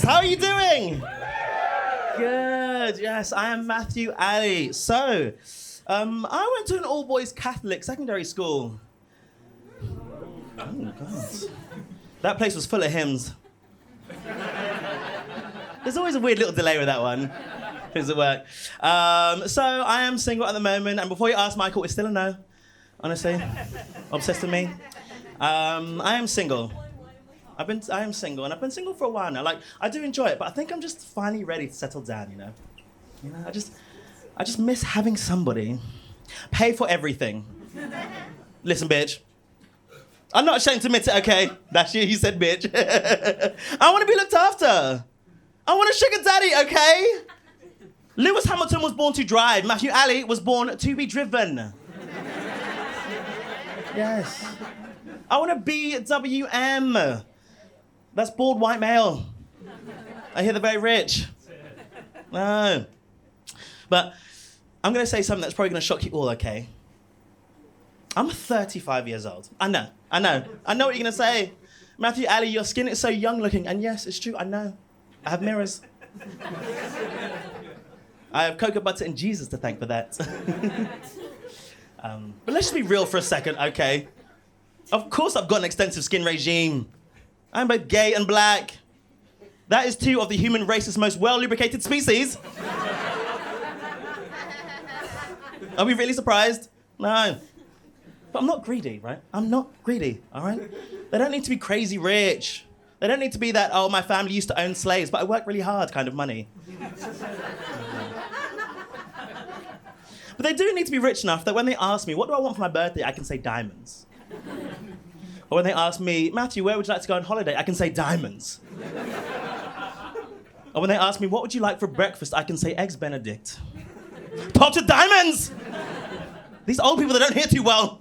how are you doing? Good, yes, I am Matthew Ali. So, I went to an all-boys Catholic secondary school. Oh, God. That place was full of hymns. There's always a weird little delay with that one. Things at work. So, I am single at the moment, and before you ask, Michael, it's still a no, honestly. Obsessed with me. I am single. I am single, and I've been single for a while now. Like, I do enjoy it, but I think I'm just finally ready to settle down, you know? I just miss having somebody pay for everything. Listen, bitch. I'm not ashamed to admit it, okay? That's you said bitch. I want to be looked after. I want a sugar daddy, okay? Lewis Hamilton was born to drive. Matthew Ali was born to be driven. Yes. I want a BWM. That's bald white male. I hear they're very rich. No. But I'm going to say something that's probably going to shock you all, okay? I'm 35 years old. I know what you're going to say. Matthew Ali, your skin is so young looking. And yes, it's true, I know. I have mirrors. I have cocoa butter and Jesus to thank for that. But let's just be real for a second, okay? Of course I've got an extensive skin regime. I'm both gay and black. That is two of the human race's most well-lubricated species. Are we really surprised? No. But I'm not greedy, right? I'm not greedy, all right? They don't need to be crazy rich. They don't need to be that, oh, my family used to own slaves, but I work really hard kind of money. But they do need to be rich enough that when they ask me, what do I want for my birthday, I can say diamonds. Or when they ask me, Matthew, where would you like to go on holiday? I can say diamonds. Or when they ask me, what would you like for breakfast? I can say eggs Benedict. Popped with diamonds! These old people, they don't hear too well.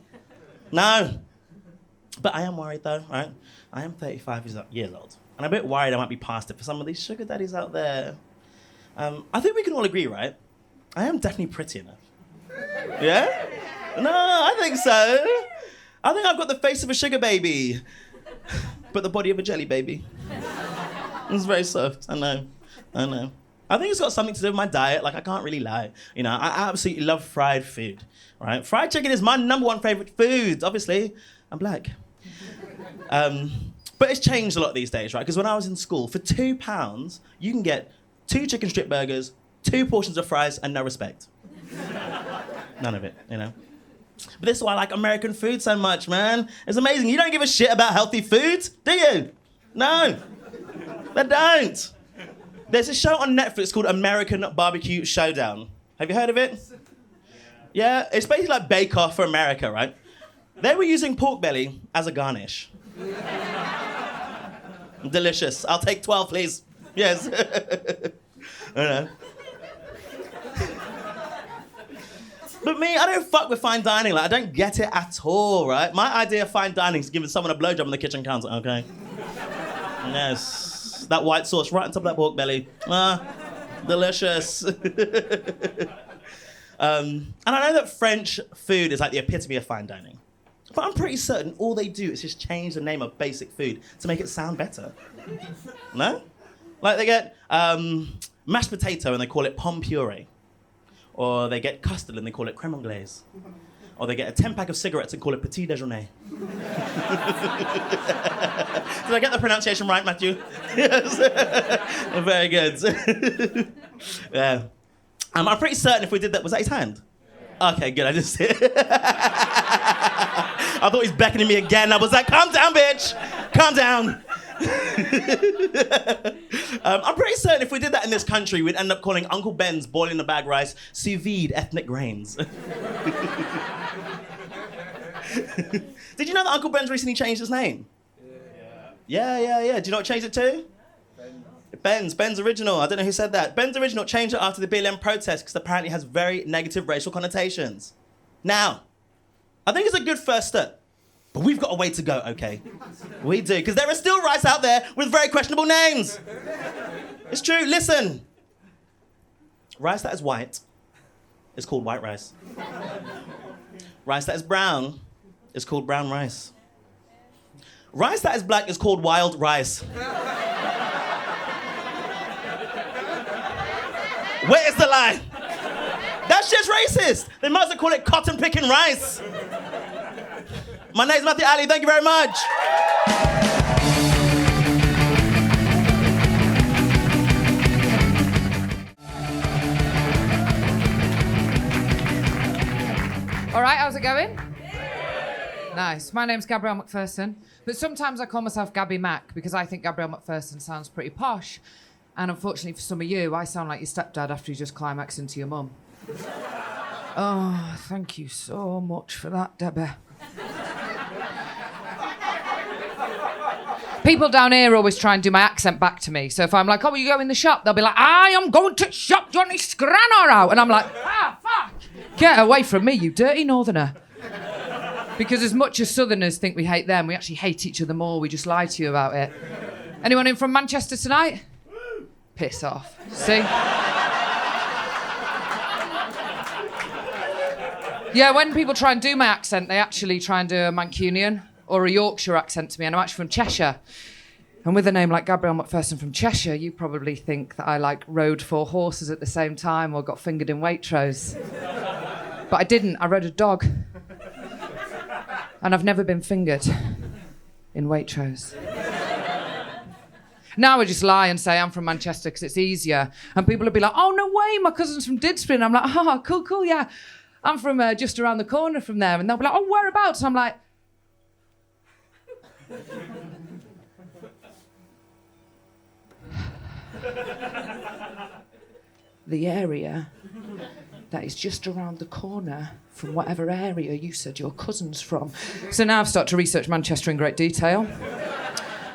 No. But I am worried though, right? I am 35 years old. And I'm a bit worried I might be past it for some of these sugar daddies out there. I think we can all agree, right? I am definitely pretty enough. Yeah? No, I think so. I think I've got the face of a sugar baby, but the body of a jelly baby. It's very soft, I know. I think it's got something to do with my diet, like I can't really lie. You know, I absolutely love fried food, right? Fried chicken is my #1 favorite food, obviously. I'm black. But it's changed a lot these days, right? Because when I was in school, for £2, you can get 2 chicken strip burgers, 2 portions of fries, and no respect. None of it, you know? But this is why I like American food so much, man. It's amazing. You don't give a shit about healthy food, do you? No, they don't. There's a show on Netflix called American Barbecue Showdown. Have you heard of it? Yeah, it's basically like Bake Off for America, right? They were using pork belly as a garnish. Delicious. I'll take 12, please. Yes. I don't know. But me, I don't fuck with fine dining. Like, I don't get it at all, right? My idea of fine dining is giving someone a blowjob on the kitchen counter, okay? Yes. That white sauce right on top of that pork belly. Delicious. And I know that French food is like the epitome of fine dining. But I'm pretty certain all they do is just change the name of basic food to make it sound better. No? Like they get mashed potato and they call it pomme puree. Or they get custard and they call it crème anglaise. Or they get a 10-pack of cigarettes and call it petit déjeuner. Did I get the pronunciation right, Matthew? Yes. Very good. Yeah. I'm pretty certain if we did that, was that his hand? Okay, good, I just see it. I thought he was beckoning me again. I was like, calm down, bitch. Calm down. I'm pretty certain if we did that in this country, we'd end up calling Uncle Ben's boiling the bag rice sous vide ethnic grains. Did you know that Uncle Ben's recently changed his name? Yeah. Do you know what changed it to? Ben's Original. I don't know who said that. Ben's Original changed it after the BLM protest because apparently it has very negative racial connotations. Now, I think it's a good first step. But we've got a way to go, okay? We do, because there are still rice out there with very questionable names. It's true, listen. Rice that is white is called white rice. Rice that is brown is called brown rice. Rice that is black is called wild rice. Where is the lie? That shit's racist. They might as well call it cotton picking rice. My name's Matthew Ali. Thank you very much. All right, how's it going? Nice. My name's Gabrielle McPherson, but sometimes I call myself Gabby Mac because I think Gabrielle McPherson sounds pretty posh. And unfortunately for some of you, I sound like your stepdad after you just climax into your mum. Oh, thank you so much for that, Debbie. People down here always try and do my accent back to me. So if I'm like, oh, will you go in the shop? They'll be like, I am going to shop Johnny Scranner out. And I'm like, fuck. Get away from me, you dirty northerner. Because as much as southerners think we hate them, we actually hate each other more. We just lie to you about it. Anyone in from Manchester tonight? Piss off. See? Yeah, when people try and do my accent, they actually try and do a Mancunian or a Yorkshire accent to me, and I'm actually from Cheshire. And with a name like Gabrielle McPherson from Cheshire, you probably think that I rode 4 horses at the same time or got fingered in Waitrose. But I didn't. I rode a dog. And I've never been fingered in Waitrose. Now I just lie and say I'm from Manchester because it's easier. And people will be like, oh, no way, my cousin's from Didsbury. And I'm like, oh, cool, yeah. I'm from just around the corner from there. And they'll be like, oh, whereabouts? And I'm like... the area that is just around the corner from whatever area you said your cousin's from. So now I've started to research Manchester in great detail.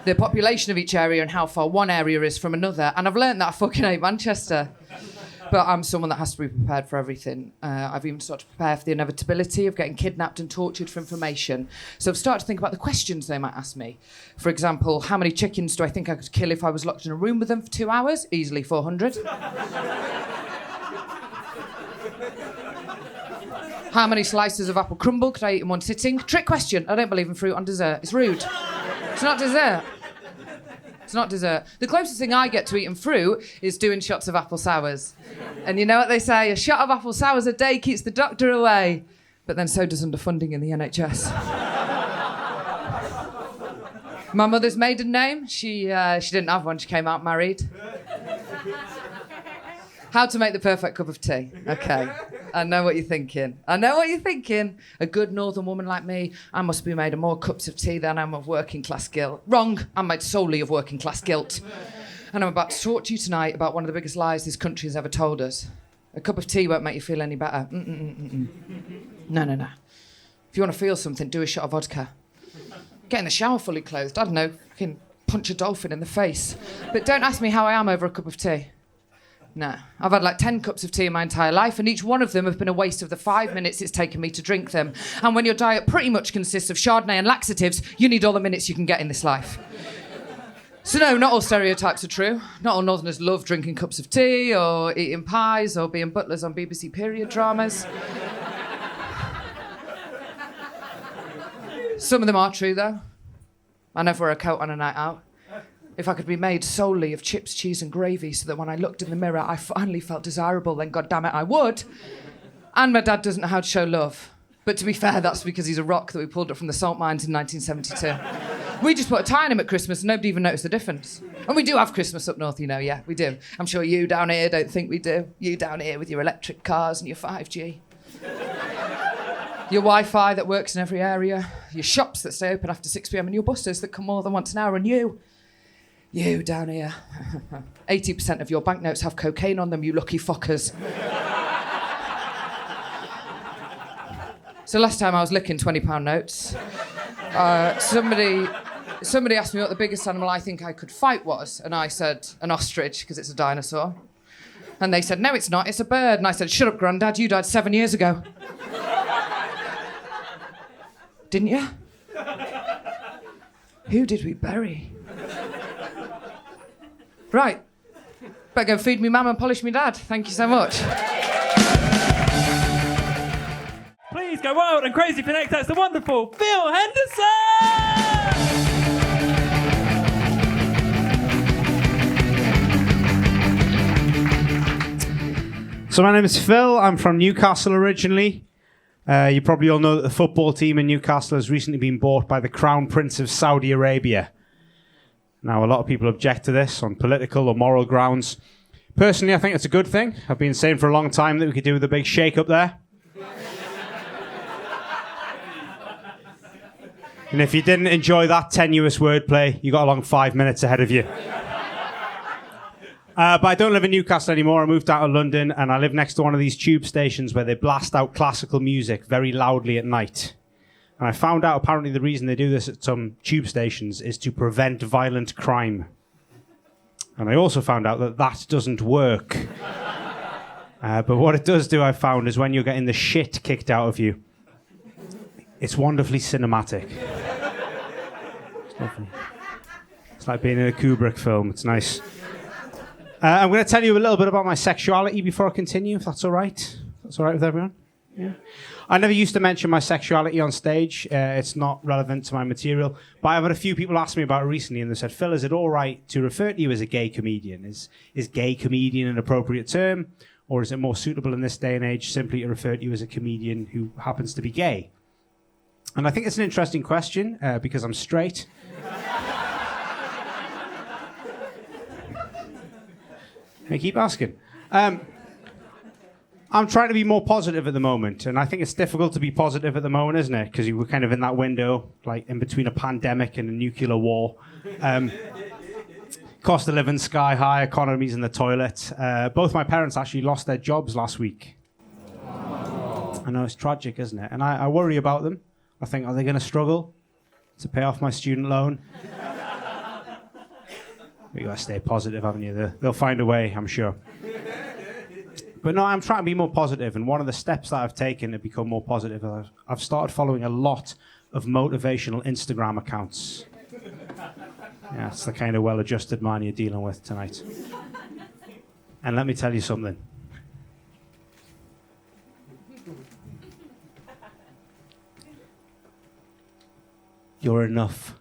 The population of each area and how far one area is from another. And I've learned that I fucking hate Manchester. But I'm someone that has to be prepared for everything. I've even started to prepare for the inevitability of getting kidnapped and tortured for information. So I've started to think about the questions they might ask me. For example, how many chickens do I think I could kill if I was locked in a room with them for 2 hours? Easily 400. How many slices of apple crumble could I eat in one sitting? Trick question. I don't believe in fruit on dessert. It's rude. It's not dessert. It's not dessert. The closest thing I get to eating fruit is doing shots of apple sours. And you know what they say? A shot of apple sours a day keeps the doctor away. But then so does underfunding in the NHS. My mother's maiden name, she didn't have one. She came out married. How to make the perfect cup of tea. Okay. I know what you're thinking. A good northern woman like me, I must be made of more cups of tea than I'm of working class guilt. Wrong. I'm made solely of working class guilt. And I'm about to talk to you tonight about one of the biggest lies this country has ever told us. A cup of tea won't make you feel any better. No. If you want to feel something, do a shot of vodka. Get in the shower fully clothed. I don't know, fucking punch a dolphin in the face. But don't ask me how I am over a cup of tea. No. I've had 10 cups of tea in my entire life, and each one of them have been a waste of the 5 minutes it's taken me to drink them. And when your diet pretty much consists of Chardonnay and laxatives, you need all the minutes you can get in this life. So no, not all stereotypes are true. Not all Northerners love drinking cups of tea, or eating pies, or being butlers on BBC period dramas. Some of them are true, though. I never wear a coat on a night out. If I could be made solely of chips, cheese and gravy so that when I looked in the mirror I finally felt desirable, then goddammit I would. And my dad doesn't know how to show love. But to be fair, that's because he's a rock that we pulled up from the salt mines in 1972. We just put a tie on him at Christmas and nobody even noticed the difference. And we do have Christmas up north, yeah, we do. I'm sure you down here don't think we do. You down here with your electric cars and your 5G. Your Wi-Fi that works in every area. Your shops that stay open after 6 p.m. and your buses that come more than once an hour. And you down here. 80% of your banknotes have cocaine on them, you lucky fuckers. So last time I was licking £20 notes, somebody asked me what the biggest animal I think I could fight was, and I said an ostrich, because it's a dinosaur. And they said, no, it's not, it's a bird. And I said, shut up, Grandad, you died 7 years ago. Didn't you? Who did we bury? Right. Better go feed me mum and polish me dad. Thank you so much. Please go wild and crazy for next. That's the wonderful Phil Henderson! So my name is Phil. I'm from Newcastle originally. You probably all know that the football team in Newcastle has recently been bought by the Crown Prince of Saudi Arabia. Now, a lot of people object to this on political or moral grounds. Personally, I think it's a good thing. I've been saying for a long time that we could do with a big shake-up there. And if you didn't enjoy that tenuous wordplay, you got along 5 minutes ahead of you. But I don't live in Newcastle anymore. I moved out of London, and I live next to one of these tube stations where they blast out classical music very loudly at night. And I found out apparently the reason they do this at some tube stations is to prevent violent crime. And I also found out that that doesn't work. But what it does do, I found, is when you're getting the shit kicked out of you, it's wonderfully cinematic. It's lovely. It's like being in a Kubrick film. It's nice. I'm going to tell you a little bit about my sexuality before I continue, if that's all right. That's all right with everyone? Yeah. I never used to mention my sexuality on stage. It's not relevant to my material. But I've had a few people ask me about it recently, and they said, Phil, is it all right to refer to you as a gay comedian? Is gay comedian an appropriate term? Or is it more suitable in this day and age simply to refer to you as a comedian who happens to be gay? And I think it's an interesting question because I'm straight. I keep asking. I'm trying to be more positive at the moment, and I think it's difficult to be positive at the moment, isn't it? Because we're kind of in that window, like in between a pandemic and a nuclear war. Cost of living sky high, economy's in the toilet. Both my parents actually lost their jobs last week. I know, it's tragic, isn't it? And I worry about them. I think, are they going to struggle to pay off my student loan? You got to stay positive, haven't you? They'll find a way, I'm sure. But no, I'm trying to be more positive, and one of the steps that I've taken to become more positive, I've started following a lot of motivational Instagram accounts. Yeah, it's the kind of well-adjusted man you're dealing with tonight. And let me tell you something. You're enough.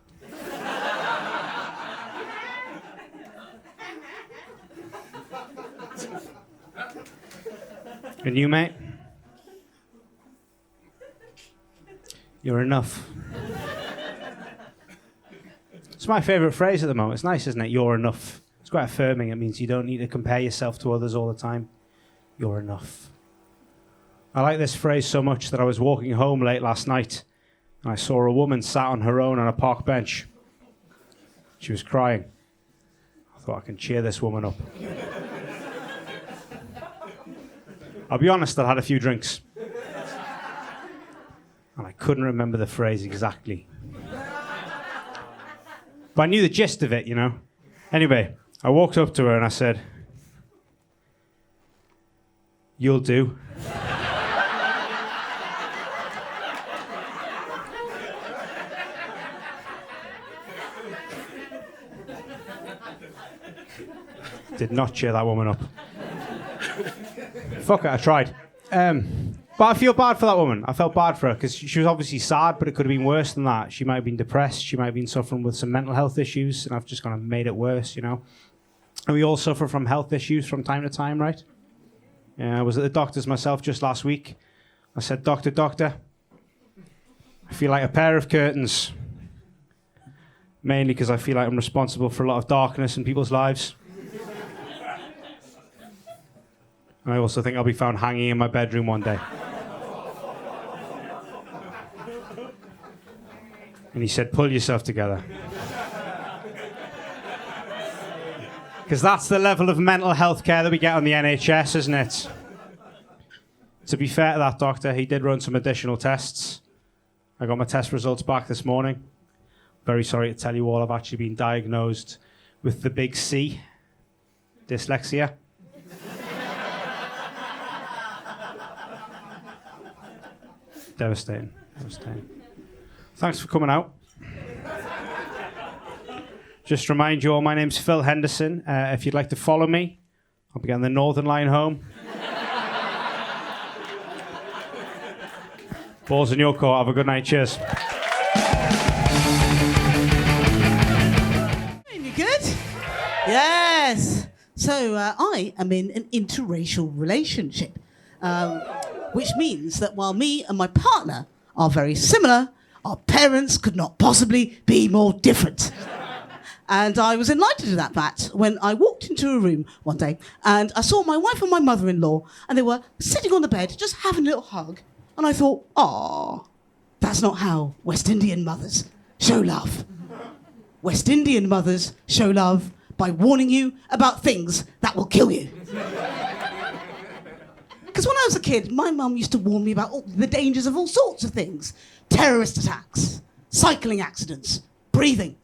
And you, mate? You're enough. It's my favourite phrase at the moment. It's nice, isn't it? You're enough. It's quite affirming. It means you don't need to compare yourself to others all the time. You're enough. I like this phrase so much that I was walking home late last night and I saw a woman sat on her own on a park bench. She was crying. I thought, I can cheer this woman up. I'll be honest, I had a few drinks. And I couldn't remember the phrase exactly. But I knew the gist of it, you know. Anyway, I walked up to her and I said, "You'll do." Did not cheer that woman up. Fuck it, I tried. But I feel bad for that woman. I felt bad for her because she was obviously sad, but it could have been worse than that. She might have been depressed. She might have been suffering with some mental health issues, and I've just kind of made it worse, you know. And we all suffer from health issues from time to time, right? Yeah, I was at the doctor's myself just last week. I said, Doctor, I feel like a pair of curtains. Mainly because I feel like I'm responsible for a lot of darkness in people's lives. And I also think I'll be found hanging in my bedroom one day. And he said, pull yourself together. Because that's the level of mental health care that we get on the NHS, isn't it? To be fair to that doctor, he did run some additional tests. I got my test results back this morning. Very sorry to tell you all, I've actually been diagnosed with the big C, dyslexia. Devastating. Thanks for coming out. Just to remind you all, my name's Phil Henderson. If you'd like to follow me, I'll be getting the Northern Line home. Balls in your court. Have a good night. Cheers. You good? Yes. So So I am in an interracial relationship, which means that while me and my partner are very similar, our parents could not possibly be more different. And I was enlightened to that fact when I walked into a room one day and I saw my wife and my mother-in-law and they were sitting on the bed just having a little hug. And I thought, "Aw, that's not how West Indian mothers show love. West Indian mothers show love by warning you about things that will kill you." Because when I was a kid, my mum used to warn me about the dangers of all sorts of things. Terrorist attacks, cycling accidents, breathing.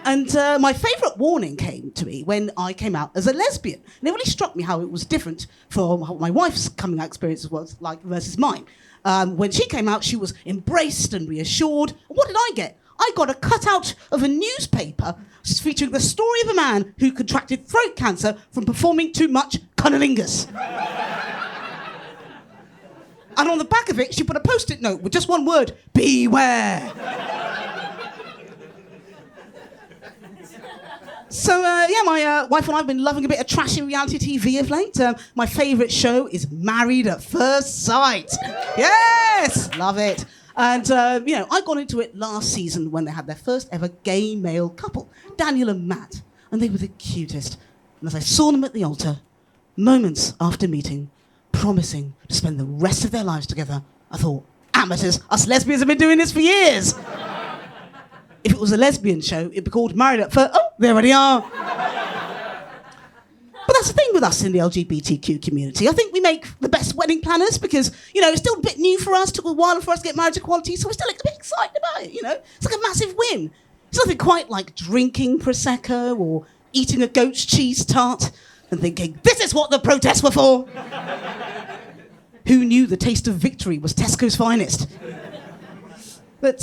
And my favourite warning came to me when I came out as a lesbian. And it really struck me how it was different for what my wife's coming out experience was like versus mine. When she came out, she was embraced and reassured. And what did I get? I got a cutout of a newspaper featuring the story of a man who contracted throat cancer from performing too much cunnilingus. And on the back of it, she put a post-it note with just one word: beware. So, my wife and I have been loving a bit of trashy reality TV of late. My favourite show is Married at First Sight. Yes! Love it. And, I got into it last season when they had their first ever gay male couple, Daniel and Matt. And they were the cutest. And as I saw them at the altar, moments after meeting, promising to spend the rest of their lives together, I thought, amateurs, us lesbians have been doing this for years. If it was a lesbian show, it'd be called Married at First... Oh, there they are. But that's the thing with us in the LGBTQ community. I think we make the best wedding planners because, it's still a bit new for us. It took a while for us to get marriage equality, so we're still a bit excited about it, It's like a massive win. It's nothing quite like drinking Prosecco or eating a goat's cheese tart and thinking, this is what the protests were for. Who knew the taste of victory was Tesco's finest? But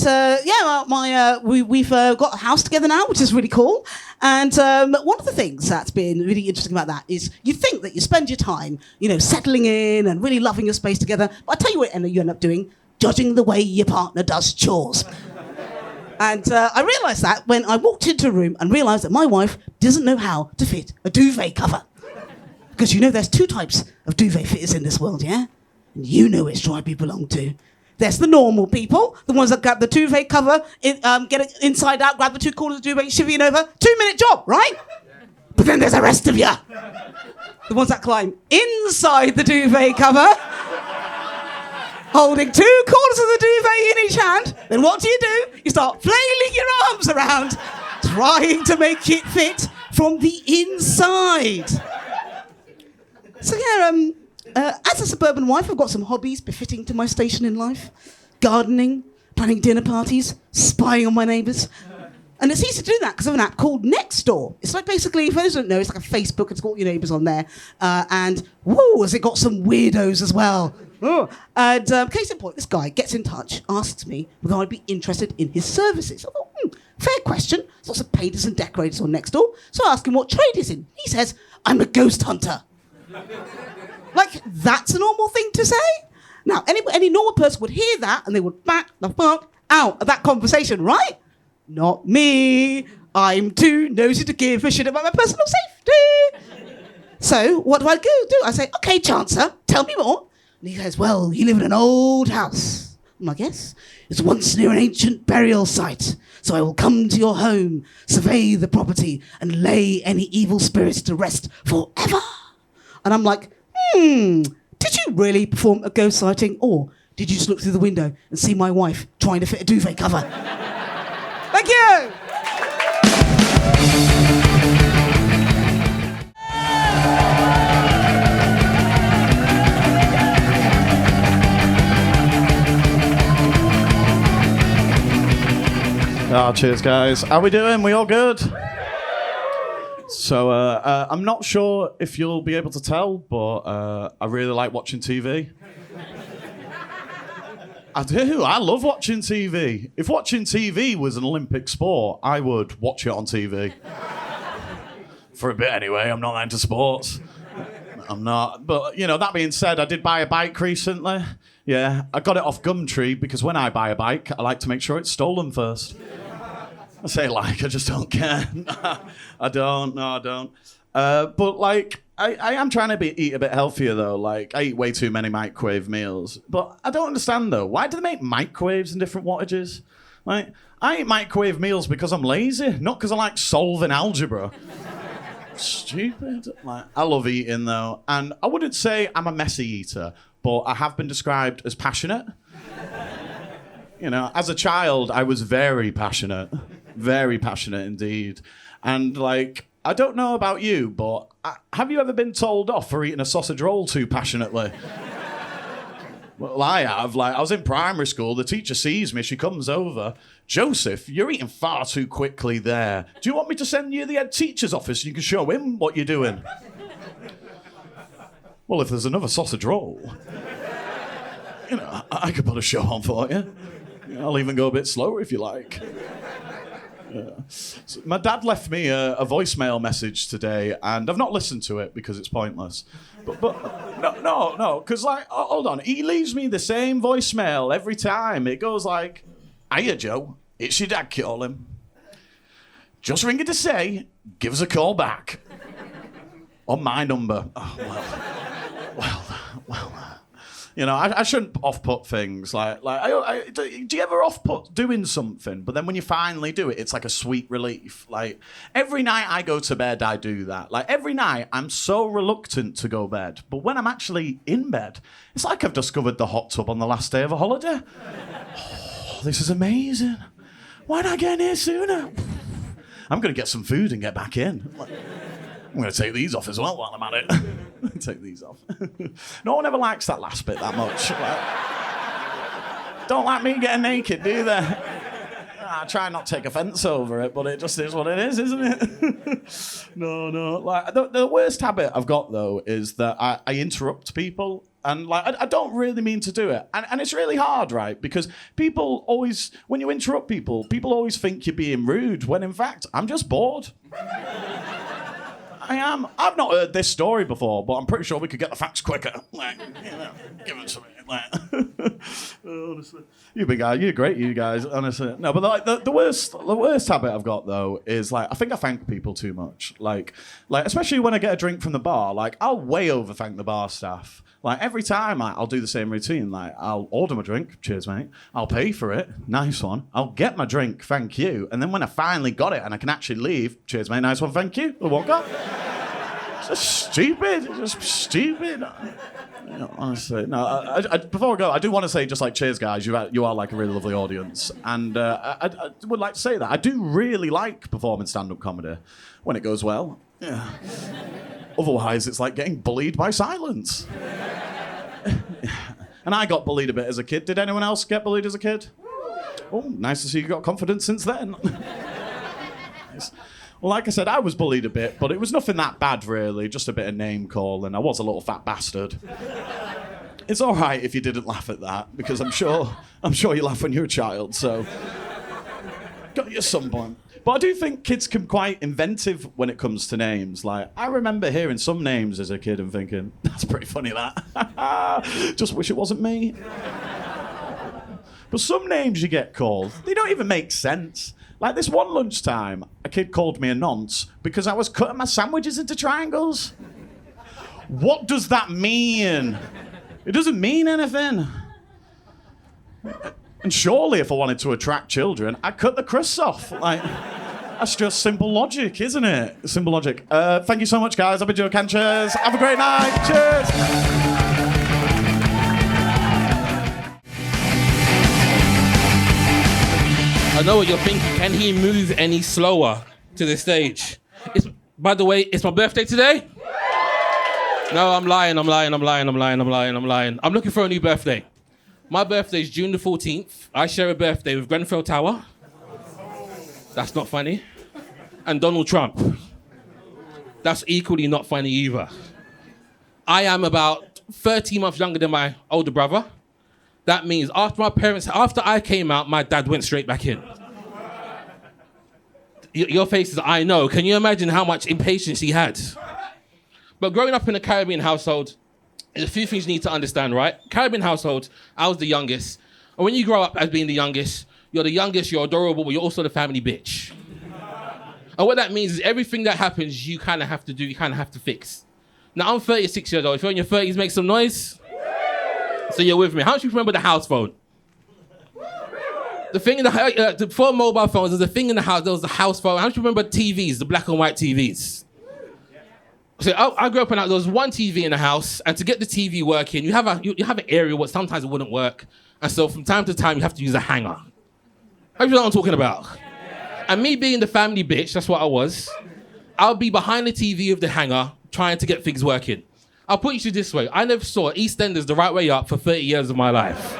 we've got a house together now, which is really cool. And one of the things that's been really interesting about that is you think that you spend your time, settling in and really loving your space together. But I tell you what you end up doing, judging the way your partner does chores. And I realised that when I walked into a room and realised that my wife doesn't know how to fit a duvet cover. Because there's two types of duvet fitters in this world, yeah? And you know which tribe you belong to. There's the normal people, the ones that grab the duvet cover, get it inside out, grab the two corners of the duvet, shivvy it over. 2-minute job, right? But then there's the rest of you. The ones that climb inside the duvet cover, holding 2 corners of the duvet in each hand. Then what do? You start flailing your arms around, trying to make it fit from the inside. So as a suburban wife, I've got some hobbies befitting to my station in life. Gardening, planning dinner parties, spying on my neighbours. And it's easy to do that because of an app called Nextdoor. It's like basically, if those don't know, it's like a Facebook. It's got all your neighbours on there. And has it got some weirdos as well. Oh. And case in point, this guy gets in touch, asks me whether I'd be interested in his services. I thought, fair question. There's lots of painters and decorators on Nextdoor. So I ask him what trade he's in. He says, I'm a ghost hunter. Like, that's a normal thing to say? Now, any normal person would hear that and they would back the fuck out of that conversation, right? Not me. I'm too nosy to give a shit about my personal safety. So, what do? I say, okay, Chancer, tell me more. And he goes, well, you live in an old house. I'm like, yes. It's once near an ancient burial site. So I will come to your home, survey the property, and lay any evil spirits to rest forever. And I'm like, did you really perform a ghost sighting, or did you just look through the window and see my wife trying to fit a duvet cover? Thank you! Cheers, guys. How we doing? We all good? So, I'm not sure if you'll be able to tell, but I really like watching TV. I do. I love watching TV. If watching TV was an Olympic sport, I would watch it on TV. For a bit anyway. I'm not into sports. I'm not. But, that being said, I did buy a bike recently. Yeah, I got it off Gumtree because when I buy a bike, I like to make sure it's stolen first. I say I just don't care. I don't. But like, I am trying to eat a bit healthier though. Like, I eat way too many microwave meals. But I don't understand though. Why do they make microwaves in different wattages? Like, I eat microwave meals because I'm lazy, not because I like solving algebra. Stupid. Like, I love eating though, and I wouldn't say I'm a messy eater, but I have been described as passionate. You know, as a child, I was very passionate indeed. And like, I don't know about you, but have you ever been told off for eating a sausage roll too passionately? Well, I have. Like, I was in primary school. The teacher sees me. She comes over. Joseph, you're eating far too quickly there. Do you want me to send you to the head teacher's office and you can show him what you're doing? Well, if there's another sausage roll, you know, I could put a show on for you. I'll even go a bit slower if you like. Yeah. So my dad left me a voicemail message today, and I've not listened to it because it's pointless. But no, because like, hold on, he leaves me the same voicemail every time. It goes like, "Hiya, Joe, it's your dad calling. Just ringing to say, give us a call back on my number." Oh, well. You know, I shouldn't off-put things. Like do you ever off-put doing something, but then when you finally do it, it's like a sweet relief? Like, every night I go to bed, I do that. Like, every night, I'm so reluctant to go bed. But when I'm actually in bed, it's like I've discovered the hot tub on the last day of a holiday. Oh, this is amazing. Why did I get in here sooner? I'm going to get some food and get back in. I'm going to take these off as well while I'm at it. Take these off. No one ever likes that last bit that much. Like, don't like me getting naked, do they? I try not to take offence over it, but it just is what it is, isn't it? No. Like, the worst habit I've got, though, is that I interrupt people. And like, I don't really mean to do it. And it's really hard, right? Because people always, when you interrupt people always think you're being rude, when in fact, I'm just bored. I am. I've not heard this story before, but I'm pretty sure we could get the facts quicker. Like, you know, give it to me. Like, honestly, you big guy, you're great, you guys. Honestly, no, but like the worst habit I've got though is like, I think I thank people too much. Like especially when I get a drink from the bar, like I'll way over thank the bar staff. Like, every time I'll do the same routine. Like, I'll order my drink, cheers mate. I'll pay for it, nice one. I'll get my drink, thank you. And then when I finally got it and I can actually leave, cheers mate, nice one, thank you. I walk up. It's just stupid. It's just stupid. You know, honestly, no. I, before I go, I do want to say, just like, cheers, guys. You are like a really lovely audience, and I would like to say that I do really like performing stand-up comedy when it goes well. Yeah. Otherwise, it's like getting bullied by silence. And I got bullied a bit as a kid. Did anyone else get bullied as a kid? Oh, nice to see you got confidence since then. Nice. Well, like I said, I was bullied a bit, but it was nothing that bad, really. Just a bit of name calling. I was a little fat bastard. It's all right if you didn't laugh at that, because I'm sure you laugh when you're a child. So, got you someone. But I do think kids can be quite inventive when it comes to names. Like, I remember hearing some names as a kid and thinking, that's pretty funny, that. Just wish it wasn't me. But some names you get called, they don't even make sense. Like, this one lunchtime, a kid called me a nonce because I was cutting my sandwiches into triangles. What does that mean? It doesn't mean anything. And surely if I wanted to attract children, I'd cut the crusts off. Like, that's just simple logic, isn't it? Simple logic. Thank you so much, guys. I've been Joe Canchers. Have a great night. Cheers. I know what you're thinking. Can he move any slower to the stage? By the way, it's my birthday today. No, I'm lying. I'm looking for a new birthday. My birthday is June the 14th. I share a birthday with Grenfell Tower. That's not funny. And Donald Trump. That's equally not funny either. I am about 30 months younger than my older brother. That means after I came out, my dad went straight back in. Your face is, I know. Can you imagine how much impatience he had? But growing up in a Caribbean household, there's a few things you need to understand, right? Caribbean household, I was the youngest. And when you grow up as being the youngest, you're adorable, but you're also the family bitch. And what that means is everything that happens, you kind of have to do, you kind of have to fix. Now, I'm 36 years old. If you're in your 30s, make some noise. So you're with me. How do you remember the house phone? The thing in the before mobile phones, there's a thing in the house. There was the house phone. How do you remember TVs, the black and white TVs? So I grew up and there was one TV in the house, and to get the TV working, you have an area where sometimes it wouldn't work, and so from time to time you have to use a hanger. How do you know what I'm talking about? And me being the family bitch, that's what I was. I'll be behind the TV with the hanger, trying to get things working. I'll put it to you this way: I never saw EastEnders the right way up for 30 years of my life.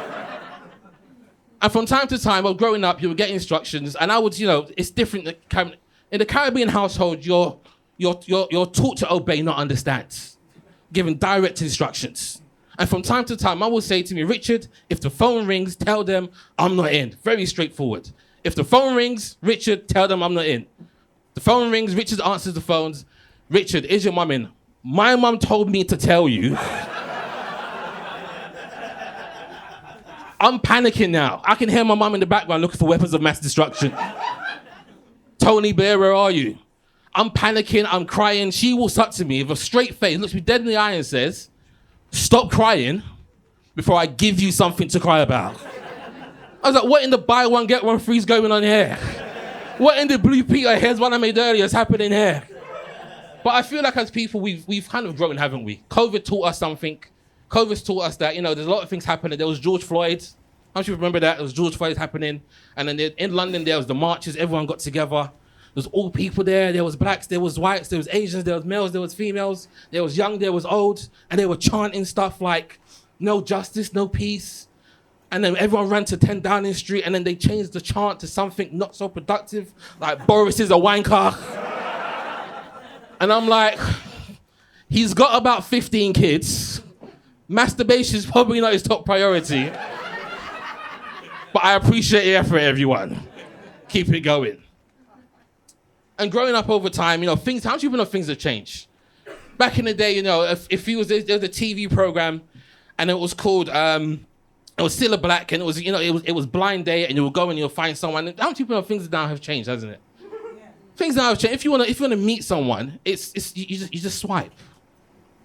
And from time to time, while growing up, you would get instructions, and I would, it's different. In the Caribbean household, you're taught to obey, not understand. Given direct instructions. And from time to time, I will say to me, Richard, if the phone rings, tell them I'm not in. Very straightforward. If the phone rings, Richard, tell them I'm not in. The phone rings, Richard answers the phones. Richard, is your mum in? My mum told me to tell you. I'm panicking now. I can hear my mum in the background looking for weapons of mass destruction. Tony Blair, where are you? I'm panicking, I'm crying. She walks up to me with a straight face, looks me dead in the eye and says, stop crying before I give you something to cry about. I was like, what in the buy one, get one free is going on here? What in the Blue Peter, here's one I made earlier, is happening here? But I feel like as people, we've kind of grown, haven't we? COVID taught us something. COVID's taught us that, there's a lot of things happening. There was George Floyd. How do you remember that? There was George Floyd happening. And then in London, there was the marches. Everyone got together. There was all people there. There was blacks, there was whites, there was Asians, there was males, there was females. There was young, there was old. And they were chanting stuff like, no justice, no peace. And then everyone ran to 10 Downing Street, and then they changed the chant to something not so productive, like Boris is a wanker. And I'm like, he's got about 15 kids. Masturbation is probably not his top priority. But I appreciate your effort, everyone. Keep it going. And growing up over time, things, how do you even know things have changed? Back in the day, if you was, there was a TV program, and it was called, it was Still a Black, and it was, it was blind date, and you would go and you'll find someone. How do you know things now have changed, hasn't it? Yeah. Things now have changed. If you wanna meet someone, you just swipe.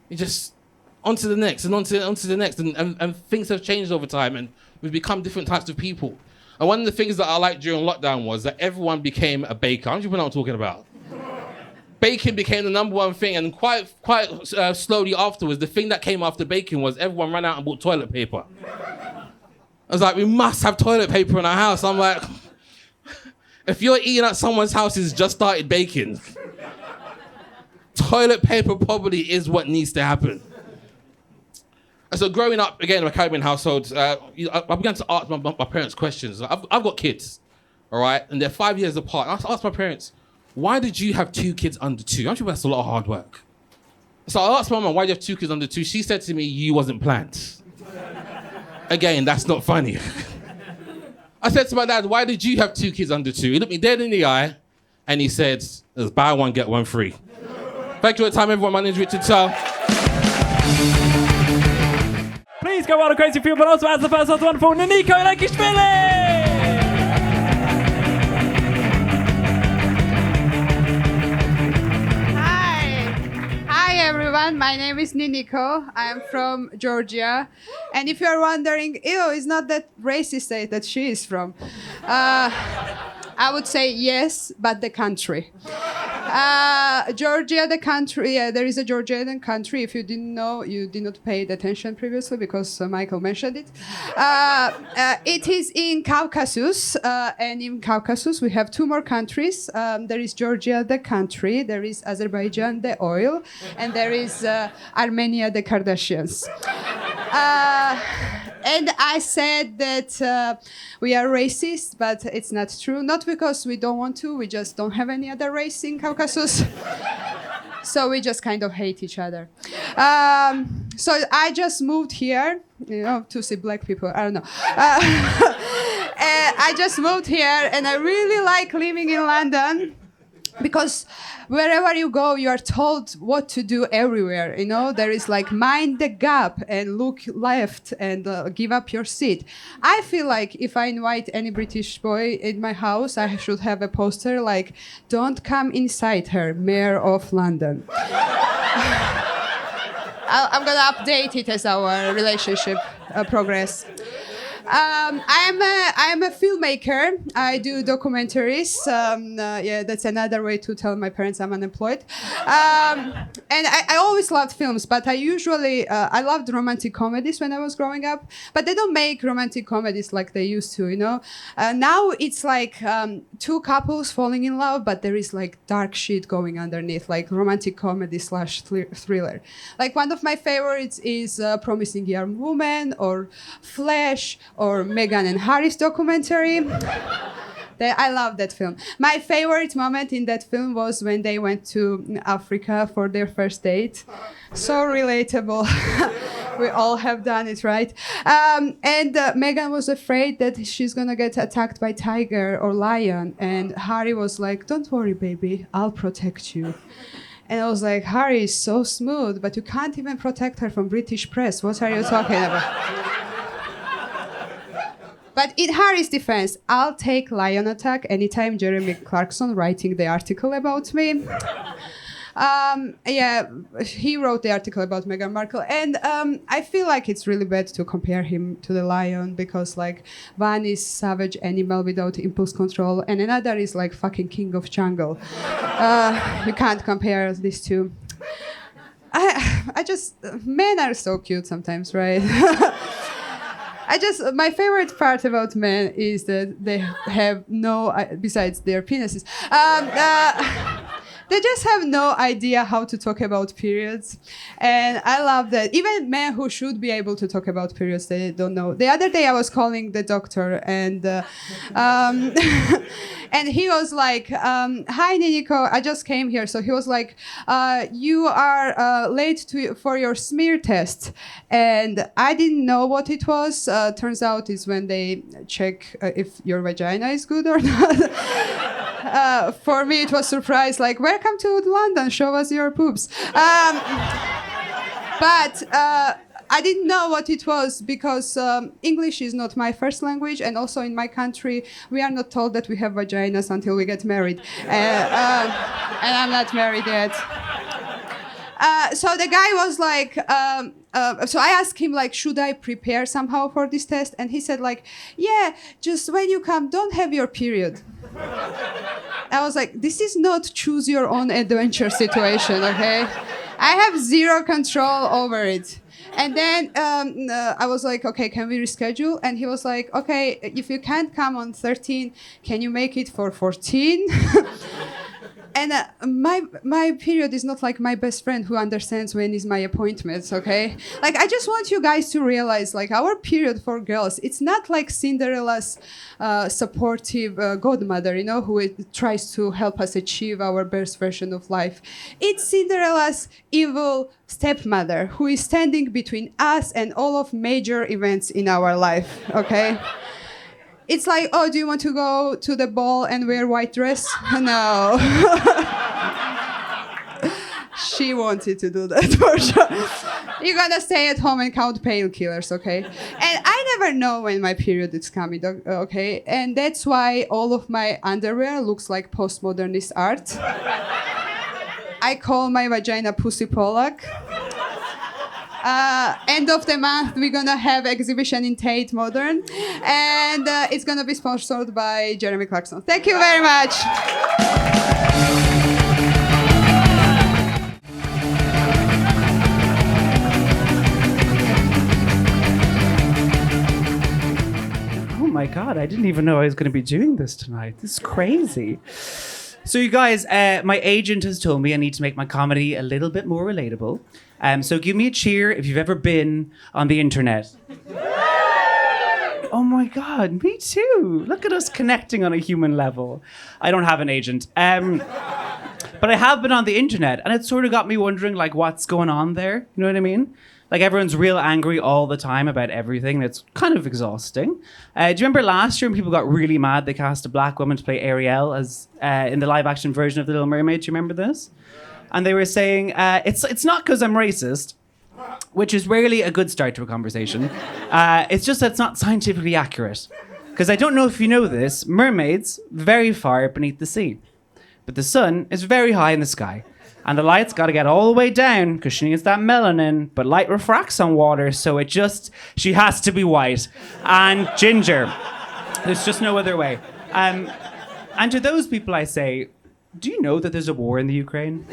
You just onto the next and onto the next, and things have changed over time, and we've become different types of people. And one of the things that I liked during lockdown was that everyone became a baker. How do you know what I'm talking about? Baking became the number one thing, and quite slowly afterwards, the thing that came after baking was everyone ran out and bought toilet paper. I was like, we must have toilet paper in our house. I'm like, if you're eating at someone's house who's just started baking, toilet paper probably is what needs to happen. And so growing up, again, in a Caribbean household, I began to ask my parents questions. I've got kids, all right? And they're 5 years apart. I asked my parents, why did you have 2 kids under 2? I'm sure that's a lot of hard work. So I asked my mum, why do you have 2 kids under 2? She said to me, you wasn't planned. Again, that's not funny. I said to my dad, why did you have 2 kids under 2? He looked me dead in the eye, and he said, there's buy one, get one free. Thank you for your time, everyone. My name is Richard Tull. Please go wild and crazy for you, but also as the first of the wonderful Nico Lankishvili! Hi everyone, my name is Niniko. I am from Georgia. And if you're wondering, it's not that racist state that she is from. I would say yes, but the country. Georgia, the country, there is a Georgian country. If you didn't know, you did not pay attention previously because Michael mentioned it. It is in Caucasus, and in Caucasus we have 2 more countries. There is Georgia, the country, there is Azerbaijan, the oil, and there is Armenia, the Kardashians. And I said that we are racist, but it's not true. Not because we don't want to, we just don't have any other race in Caucasus. So we just kind of hate each other. So I just moved here, to see black people, I don't know. I just moved here and I really like living in London. because wherever you go, you are told what to do everywhere. You know, there is like mind the gap and look left and give up your seat. I feel like if I invite any British boy in my house, I should have a poster like, "Don't come inside her, Mayor of London." I'm gonna update it as our relationship progress. I'm a filmmaker. I do documentaries. Yeah, that's another way to tell my parents I'm unemployed. And I always loved films, but I loved romantic comedies when I was growing up. But they don't make romantic comedies like they used to, you know. Now it's like two couples falling in love, but there is like dark shit going underneath, like romantic comedy / thriller. Like one of my favorites is Promising Young Woman or Flash or Meghan and Harry's documentary. I love that film. My favorite moment in that film was when they went to Africa for their first date. So relatable. We all have done it, right? And Meghan was afraid that she's gonna get attacked by tiger or lion. And Harry was like, "Don't worry, baby, I'll protect you." And I was like, "Harry is so smooth, but you can't even protect her from British press. What are you talking about?" But in Harry's defense, I'll take lion attack anytime Jeremy Clarkson writing the article about me. Yeah, he wrote the article about Meghan Markle, and I feel like it's really bad to compare him to the lion because, like, one is savage animal without impulse control, and another is like fucking king of jungle. You can't compare these two. I just men are so cute sometimes, right? My favorite part about men is that they have no, besides their penises, they just have no idea how to talk about periods. And I love that. Even men who should be able to talk about periods, they don't know. The other day I was calling the doctor and and he was like, "Hi, Niniko, I just came here." So he was like, "You are late for your smear test." And I didn't know what it was. Turns out it's when they check if your vagina is good or not. For me, it was surprise, like, "Welcome to London, show us your boobs." But I didn't know what it was because English is not my first language, and also in my country, we are not told that we have vaginas until we get married. And I'm not married yet. So the guy was like, so I asked him, like, should I prepare somehow for this test? And he said, like, "Yeah, just when you come, don't have your period." I was like, this is not choose your own adventure situation, okay? I have zero control over it. And then I was like, "Okay, can we reschedule?" And he was like, "Okay, if you can't come on 13, can you make it for 14? And my period is not like my best friend who understands when is my appointment, okay? Like, I just want you guys to realize, like, our period for girls, it's not like Cinderella's supportive godmother, you know, who tries to help us achieve our best version of life. It's Cinderella's evil stepmother who is standing between us and all of major events in our life, okay? It's like, "Oh, do you want to go to the ball and wear white dress?" No. She wanted to do that for sure. You're gonna stay at home and count painkillers, okay? And I never know when my period is coming, okay? And that's why all of my underwear looks like postmodernist art. I call my vagina Pussy Pollock. End of the month, we're gonna have exhibition in Tate Modern, and it's gonna be sponsored by Jeremy Clarkson. Thank you very much. Oh my God, I didn't even know I was going to be doing this tonight. This is crazy. So you guys, my agent has told me I need to make my comedy a little bit more relatable. So give me a cheer if you've ever been on the internet. Oh my God, me too. Look at us connecting on a human level. I don't have an agent. But I have been on the internet, and it sort of got me wondering, like, what's going on there? You know what I mean? Like everyone's real angry all the time about everything. It's kind of exhausting. Do you remember last year when people got really mad they cast a black woman to play Ariel as in the live action version of The Little Mermaid? Do you remember this? And they were saying, it's not because I'm racist, which is rarely a good start to a conversation. It's just that it's not scientifically accurate. Because I don't know if you know this, mermaids very far beneath the sea. But the sun is very high in the sky. And the light's got to get all the way down because she needs that melanin. But light refracts on water, so she has to be white and ginger. There's just no other way. And to those people I say, do you know that there's a war in the Ukraine?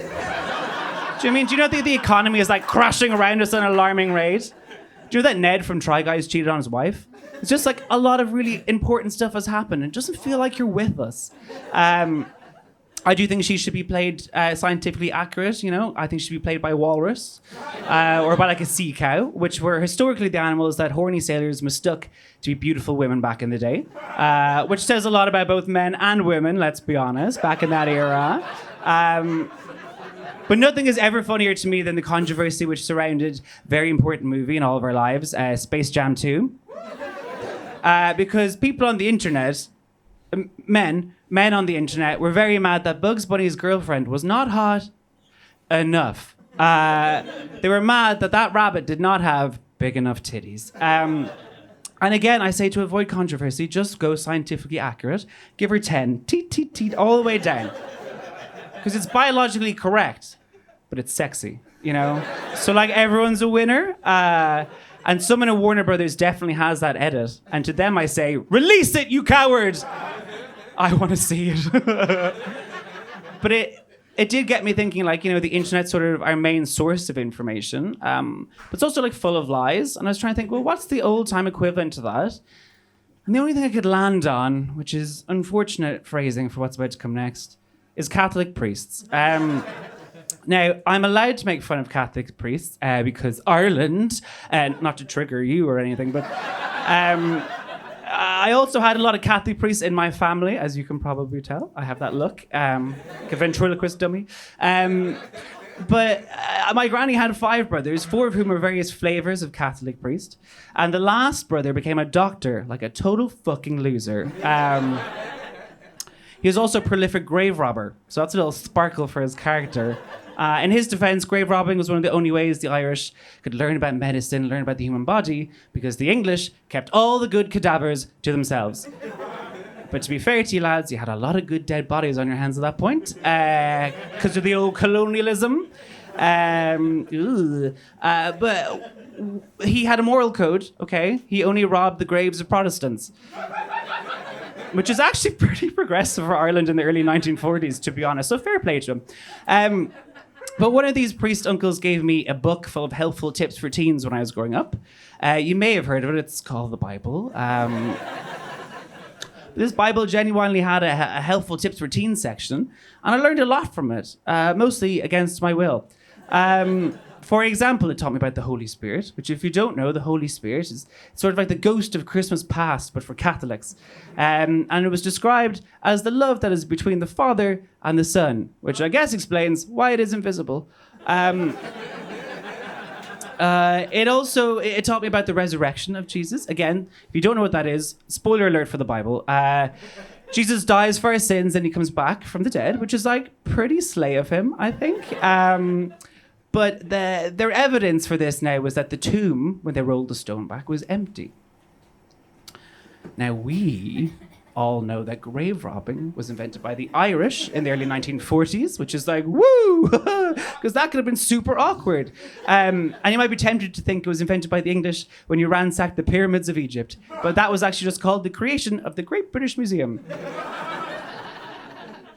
Do you know that the economy is like crashing around us at an alarming rate? Do you know that Ned from Try Guys cheated on his wife? It's just like a lot of really important stuff has happened and it doesn't feel like you're with us. I do think she should be played scientifically accurate, you know. I think she should be played by a walrus or by like a sea cow, which were historically the animals that horny sailors mistook to be beautiful women back in the day, which says a lot about both men and women, let's be honest, back in that era. But nothing is ever funnier to me than the controversy which surrounded a very important movie in all of our lives, Space Jam 2. Because people on the internet, men on the internet were very mad that Bugs Bunny's girlfriend was not hot enough. They were mad that rabbit did not have big enough titties. And again, I say to avoid controversy, just go scientifically accurate. Give her 10, teet, all the way down. Because it's biologically correct, but it's sexy, you know? So like everyone's a winner. And someone at Warner Brothers definitely has that edit. And to them I say, release it, you coward! I want to see it. But it did get me thinking, like, you know, the internet's sort of our main source of information. But it's also like full of lies. And I was trying to think, well, what's the old time equivalent to that? And the only thing I could land on, which is unfortunate phrasing for what's about to come next, is Catholic priests. Now, I'm allowed to make fun of Catholic priests because Ireland, not to trigger you or anything, but I also had a lot of Catholic priests in my family, as you can probably tell. I have that look, like a ventriloquist dummy. But my granny had 5 brothers, 4 of whom were various flavors of Catholic priest. And the last brother became a doctor, like a total fucking loser. He was also a prolific grave robber, so that's a little sparkle for his character. In his defense, grave robbing was one of the only ways the Irish could learn about medicine, learn about the human body, because the English kept all the good cadavers to themselves. But to be fair to you lads, you had a lot of good dead bodies on your hands at that point, because of the old colonialism. But he had a moral code, okay? He only robbed the graves of Protestants. Which is actually pretty progressive for Ireland in the early 1940s, to be honest. So fair play to him. But one of these priest uncles gave me a book full of helpful tips for teens when I was growing up. You may have heard of it. It's called the Bible. This Bible genuinely had a helpful tips for teens section, and I learned a lot from it, mostly against my will. For example, it taught me about the Holy Spirit, which, if you don't know, the Holy Spirit is sort of like the ghost of Christmas past, but for Catholics. And it was described as the love that is between the Father and the Son, which I guess explains why it is invisible. It taught me about the resurrection of Jesus. Again, if you don't know what that is, spoiler alert for the Bible. Jesus dies for our sins and he comes back from the dead, which is like pretty slay of him, I think. But their evidence for this now was that the tomb, when they rolled the stone back, was empty. Now, we all know that grave robbing was invented by the Irish in the early 1940s, which is like, woo! Because that could have been super awkward. And you might be tempted to think it was invented by the English when you ransacked the pyramids of Egypt. But that was actually just called the creation of the Great British Museum.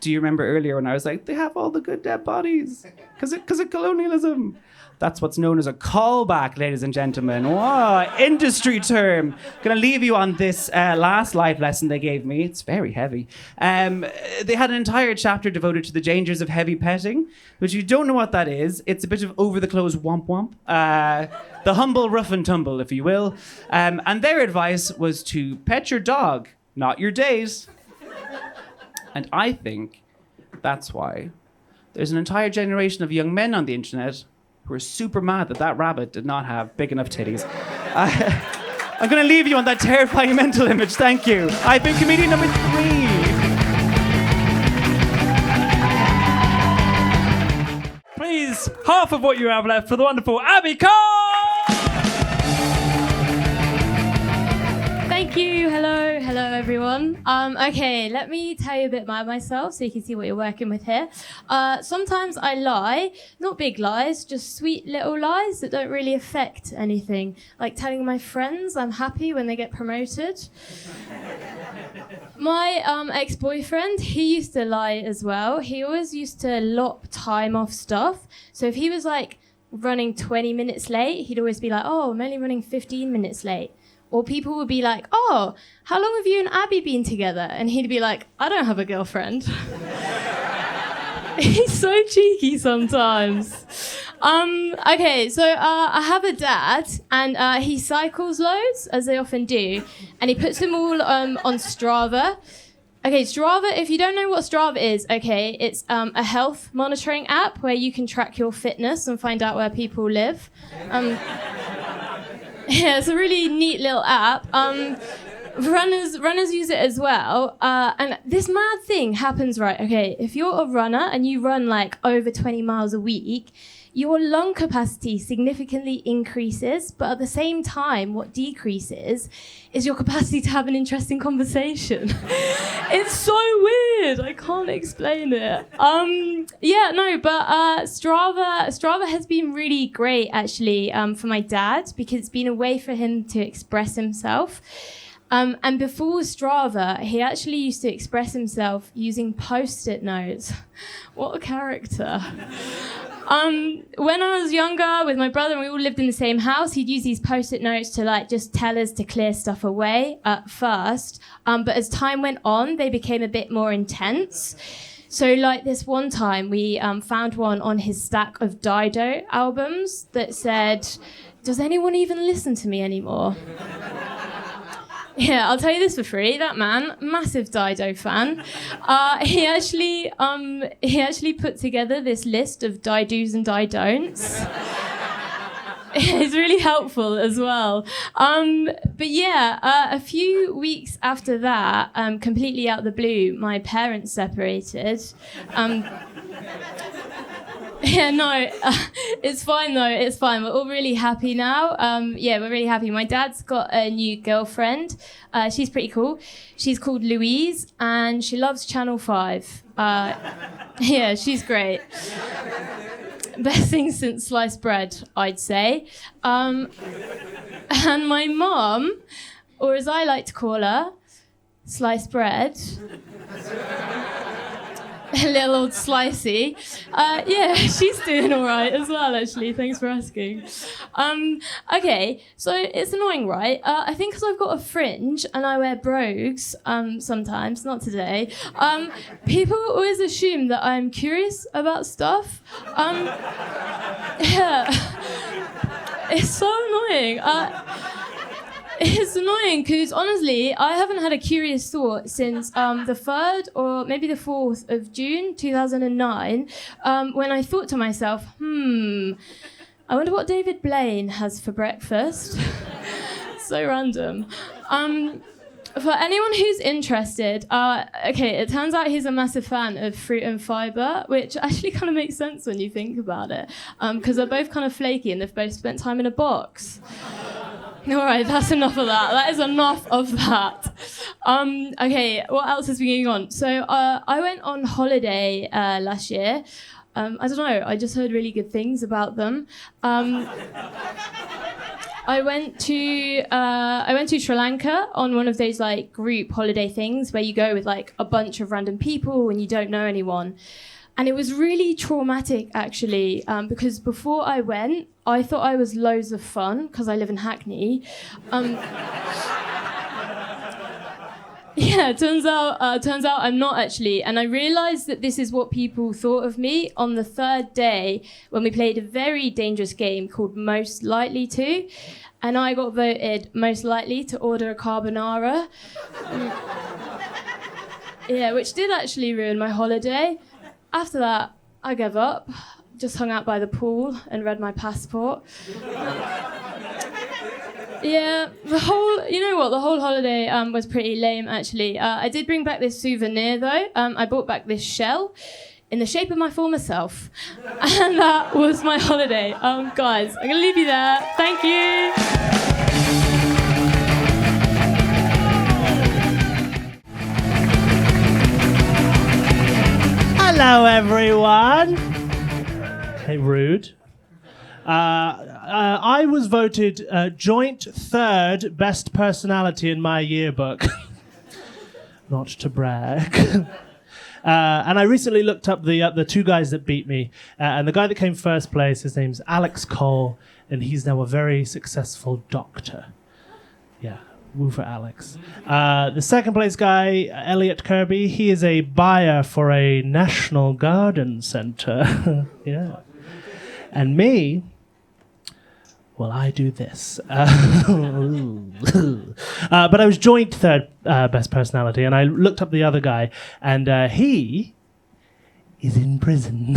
Do you remember earlier when I was like, they have all the good dead bodies because of colonialism? That's what's known as a callback, ladies and gentlemen. Wow, industry term. Gonna leave you on this last life lesson they gave me. It's very heavy. They had an entire chapter devoted to the dangers of heavy petting, which you don't know what that is. It's a bit of over-the-clothes womp womp. The humble rough and tumble, if you will. And their advice was to pet your dog, not your date. And I think that's why there's an entire generation of young men on the internet who are super mad that that rabbit did not have big enough titties. I'm going to leave you on that terrifying mental image. Thank you. I've been comedian number 3. Please, half of what you have left for the wonderful Abby Cole! Thank you. Hello everyone. Okay, let me tell you a bit about myself so you can see what you're working with here. Sometimes I lie, not big lies, just sweet little lies that don't really affect anything. Like telling my friends I'm happy when they get promoted. My ex-boyfriend, he used to lie as well. He always used to lop time off stuff. So if he was like running 20 minutes late, he'd always be like, oh, I'm only running 15 minutes late. Or people would be like, oh, how long have you and Abby been together? And he'd be like, I don't have a girlfriend. He's so cheeky sometimes. Okay, so I have a dad, and he cycles loads, as they often do, and he puts them all on Strava. Okay, Strava, if you don't know what Strava is, okay, it's a health monitoring app where you can track your fitness and find out where people live. Yeah, it's a really neat little app. Runners use it as well. And this mad thing happens, right? Okay, if you're a runner and you run like over 20 miles a week, your lung capacity significantly increases, but at the same time, what decreases is your capacity to have an interesting conversation. It's so weird. I can't explain it. Strava has been really great, actually, for my dad, because it's been a way for him to express himself. And before Strava, he actually used to express himself using Post-it notes. What a character. When I was younger with my brother and we all lived in the same house, he'd use these Post-it notes to like just tell us to clear stuff away at first. But as time went on, they became a bit more intense. So like this one time, we found one on his stack of Dido albums that said, does anyone even listen to me anymore? Yeah, I'll tell you this for free. That man, massive Dido fan, he actually put together this list of Die-dos and Die-don'ts. It's really helpful as well. But yeah, a few weeks after that, completely out of the blue, my parents separated. Yeah, no, it's fine though. It's fine. We're all really happy now. Yeah, we're really happy. My dad's got a new girlfriend. She's pretty cool. She's called Louise, and she loves Channel 5. Yeah, she's great. Best thing since sliced bread, I'd say. And my mum, or as I like to call her, sliced bread. A little old slicey. Yeah, she's doing all right as well, actually. Thanks for asking. Okay, so it's annoying, right? I think because I've got a fringe and I wear brogues sometimes, not today, people always assume that I'm curious about stuff. Yeah. It's so annoying. It's annoying because, honestly, I haven't had a curious thought since the 3rd or maybe the 4th of June 2009 when I thought to myself, I wonder what David Blaine has for breakfast. So random. For anyone who's interested, okay, it turns out he's a massive fan of fruit and fibre, which actually kind of makes sense when you think about it, because they're both kind of flaky and they've both spent time in a box. All right, that's enough of that. That is enough of that. Okay, what else has been going on? So I went on holiday last year. I don't know, I just heard really good things about them. I went to Sri Lanka on one of those like group holiday things where you go with like a bunch of random people and you don't know anyone. And it was really traumatic, actually, because before I went, I thought I was loads of fun because I live in Hackney. Yeah, turns out I'm not actually. And I realised that this is what people thought of me on the 3rd day when we played a very dangerous game called Most Likely To. And I got voted most likely to order a carbonara. Yeah, which did actually ruin my holiday. After that, I gave up. just hung out by the pool and read my passport. Yeah, you know what, the whole holiday was pretty lame, actually. I did bring back this souvenir, though. I brought back this shell in the shape of my former self. And that was my holiday. Guys, I'm going to leave you there. Thank you. Hello, everyone. Hey, rude. I was voted joint third best personality in my yearbook. Not to brag. And I recently looked up the two guys that beat me. And the guy that came first place, his name's Alex Cole, and he's now a very successful doctor. Yeah, woo for Alex. The second place guy, Elliot Kirby, he is a buyer for a National Garden Center. Yeah. And me, well, I do this. But I was joint third best personality, and I looked up the other guy, and he is in prison.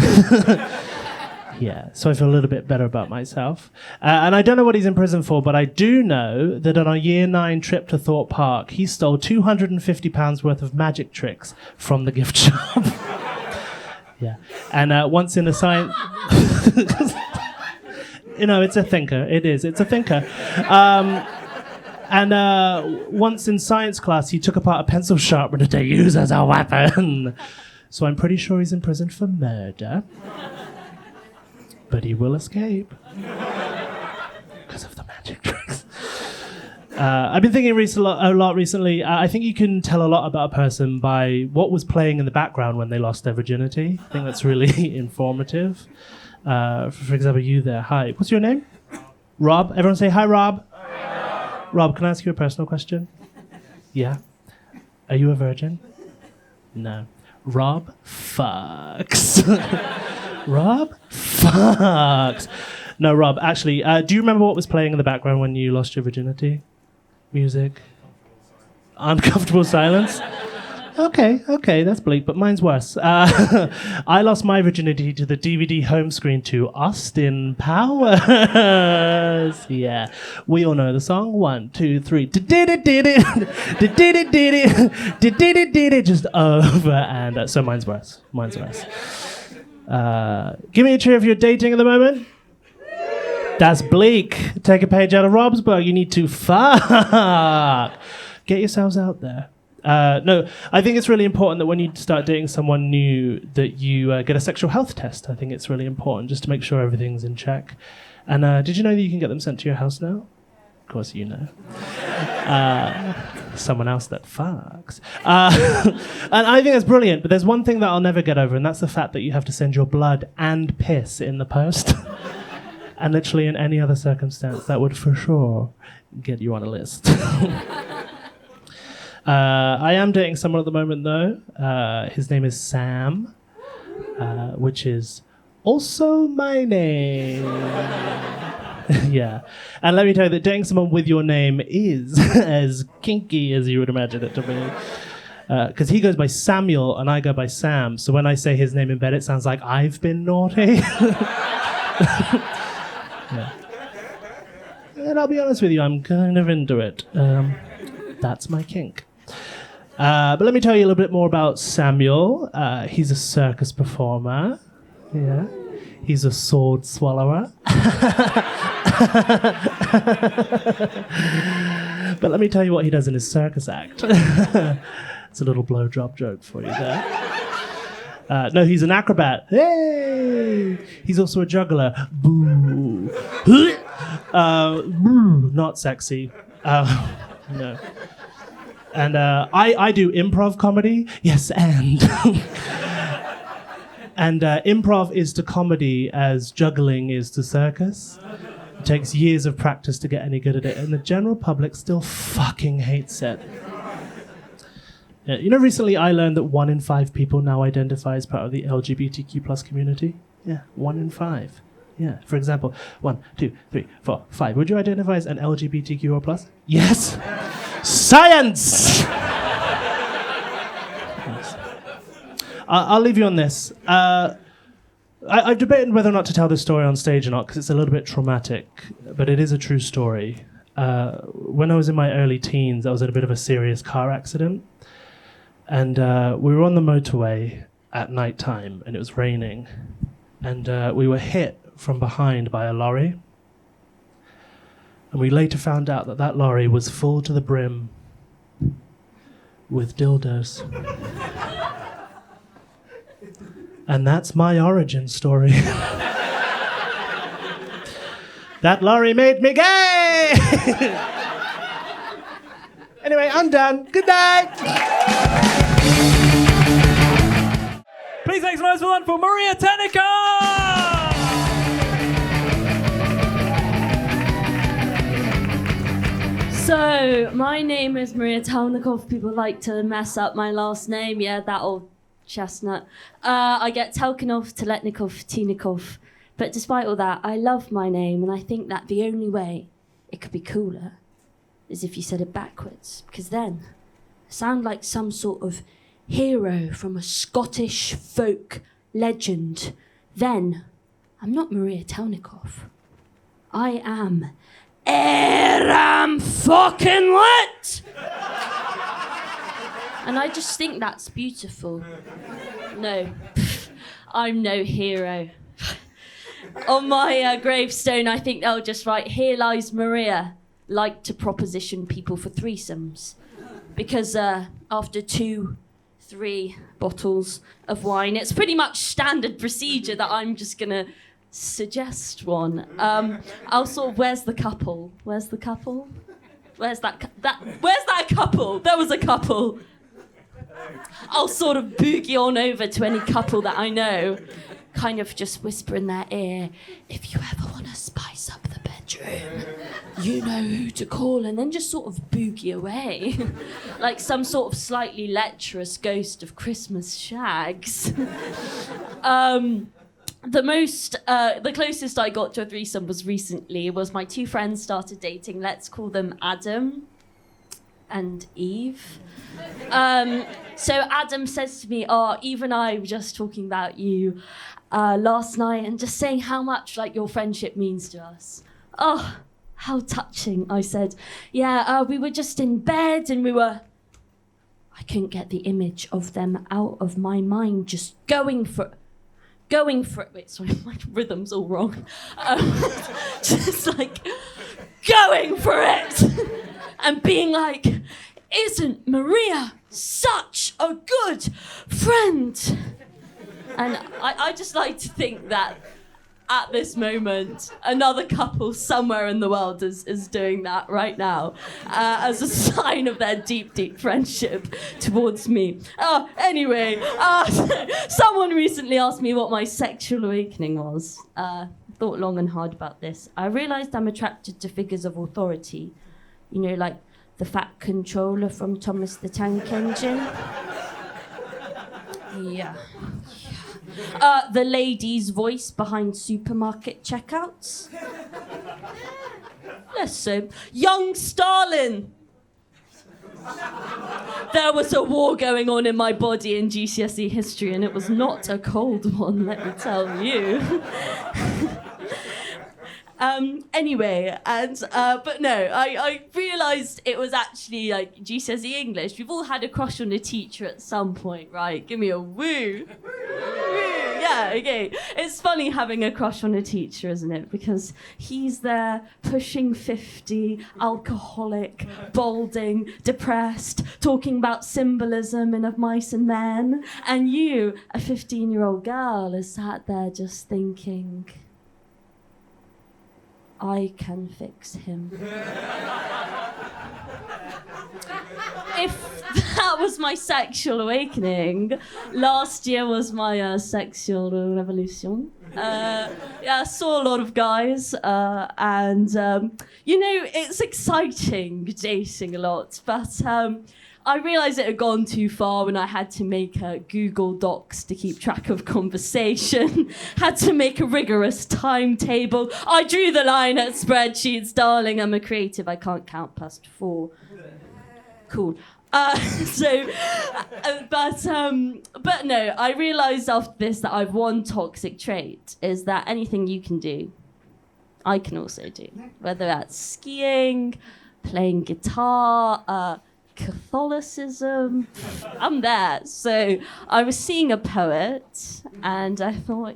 Yeah, so I feel a little bit better about myself. And I don't know what he's in prison for, but I do know that on a Year 9 trip to Thorpe Park, he stole £250 worth of magic tricks from the gift shop. Yeah, and once in a science... You know, it's a thinker. It is. It's a thinker. And once in science class, he took apart a pencil sharpener to use as a weapon. So I'm pretty sure he's in prison for murder. But he will escape. Because of the magic tricks. I've been thinking a lot recently. I think you can tell a lot about a person by what was playing in the background when they lost their virginity. I think that's really informative. For example, you there. Hi. What's your name? Rob. Everyone say hi, Rob. Hi. Rob, can I ask you a personal question? Yeah. Are you a virgin? No. Rob fucks. Rob fucks. No, Rob, actually, do you remember what was playing in the background when you lost your virginity? Music? Uncomfortable silence? Okay, that's bleak, but mine's worse. I lost my virginity to the DVD home screen to Austin Powers. Yeah, we all know the song. 1, 2, 3. Just over and so mine's worse. Give me a cheer if you're dating at the moment. That's bleak. Take a page out of Rob's book. You need to fuck. Get yourselves out there. No, I think it's really important that when you start dating someone new that you get a sexual health test. I think it's really important just to make sure everything's in check. And did you know that you can get them sent to your house now? Of course you know. Someone else that fucks. And I think that's brilliant, but there's one thing that I'll never get over, and that's the fact that you have to send your blood and piss in the post. And literally in any other circumstance, that would for sure get you on a list. I am dating someone at the moment, though. His name is Sam, which is also my name. Yeah. And let me tell you that dating someone with your name is as kinky as you would imagine it to be. Because he goes by Samuel and I go by Sam. So when I say his name in bed, it sounds like I've been naughty. Yeah. And I'll be honest with you, I'm kind of into it. That's my kink. But let me tell you a little bit more about Samuel. He's a circus performer. Yeah. He's a sword swallower. But let me tell you what he does in his circus act. It's a little blowjob joke for you there. No, he's an acrobat. Hey! He's also a juggler. Boo. Not sexy. No. And I do improv comedy. Yes, and. And improv is to comedy as juggling is to circus. It takes years of practice to get any good at it, and the general public still fucking hates it. Yeah, you know, recently I learned that 1 in 5 people now identify as part of the LGBTQ+ community. Yeah, 1 in 5. Yeah, for example, 1, 2, 3, 4, 5. Would you identify as an LGBTQ+? Yes! Science! Yes. I'll leave you on this. I've debated whether or not to tell this story on stage or not because it's a little bit traumatic, but it is a true story. When I was in my early teens, I was in a bit of a serious car accident. And we were on the motorway at night time, and it was raining. And we were hit from behind by a lorry. And we later found out that that lorry was full to the brim with dildos. And that's my origin story. That lorry made me gay! Anyway, I'm done. Good night! Please make some noise for one for Maria Tenikov! So, my name is Maria Telnikov. People like to mess up my last name. Yeah, that old chestnut. I get Telkinov, Teletnikov, Tinikov. But despite all that, I love my name, and I think that the only way it could be cooler is if you said it backwards. Because then, I sound like some sort of hero from a Scottish folk legend. Then, I'm not Maria Telnikov. I am Aram fucking lit! And I just think that's beautiful. No, I'm no hero. On my gravestone, I think they'll just write, "Here lies Maria, like to proposition people for threesomes." Because after 2-3 bottles of wine, it's pretty much standard procedure that I'm just gonna suggest one. I'll sort of, where's the couple? Where's the couple? Where's that couple? There was a couple. I'll sort of boogie on over to any couple that I know, kind of just whisper in their ear, "If you ever want to spice up the bedroom, you know who to call," and then just sort of boogie away, like some sort of slightly lecherous ghost of Christmas shags. The closest I got to a threesome was recently. Was my two friends started dating. Let's call them Adam and Eve. So Adam says to me, "Oh, Eve and I were just talking about you last night and just saying how much like your friendship means to us." "Oh, how touching," I said. "Yeah, we were just in bed and I couldn't get the image of them out of my mind, just going for it. Wait, sorry, my rhythm's all wrong. Just like going for it and being like, isn't Maria such a good friend? And I just like to think that at this moment, another couple somewhere in the world is doing that right now as a sign of their deep, deep friendship towards me. Anyway, someone recently asked me what my sexual awakening was. Thought long and hard about this. I realised I'm attracted to figures of authority. You know, like the Fat Controller from Thomas the Tank Engine. Yeah. The lady's voice behind supermarket checkouts. Less so. Young Stalin. There was a war going on in my body in GCSE history, and it was not a cold one, let me tell you. Anyway, but no, I realised it was actually like GCSE English. We've all had a crush on a teacher at some point, right? Give me a woo. Yeah, okay. It's funny having a crush on a teacher, isn't it? Because he's there, pushing 50, alcoholic, balding, depressed, talking about symbolism and of mice and men. And you, a 15-year-old girl, is sat there just thinking, I can fix him. If that was my sexual awakening, last year was my sexual revolution. I saw a lot of guys, and you know, it's exciting dating a lot, but I realised it had gone too far when I had to make Google Docs to keep track of conversation, had to make a rigorous timetable. I drew the line at spreadsheets, darling. I'm a creative. I can't count past 4. Cool. But no, I realised after this that I've one toxic trait is that anything you can do, I can also do. Whether that's skiing, playing guitar, Catholicism, I'm there. So I was seeing a poet, and I thought,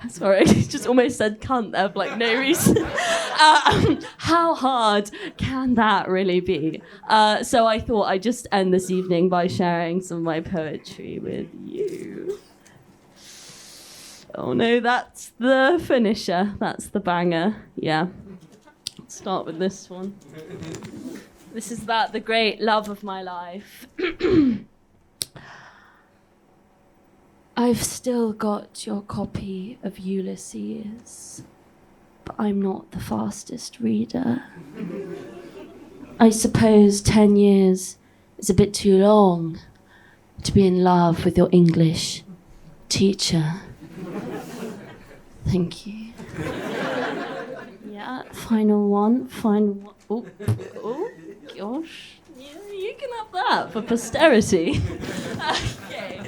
sorry, I just almost said cunt there for like no reason. How hard can that really be? So I thought I'd just end this evening by sharing some of my poetry with you. Oh no, that's the finisher. That's the banger. Yeah. Start with this one. This is about the great love of my life. I've still got your copy of Ulysses, but I'm not the fastest reader. I suppose 10 years is a bit too long to be in love with your English teacher. Thank you. Yeah, final one. Oh, gosh. Yeah, you can have that for posterity. Okay.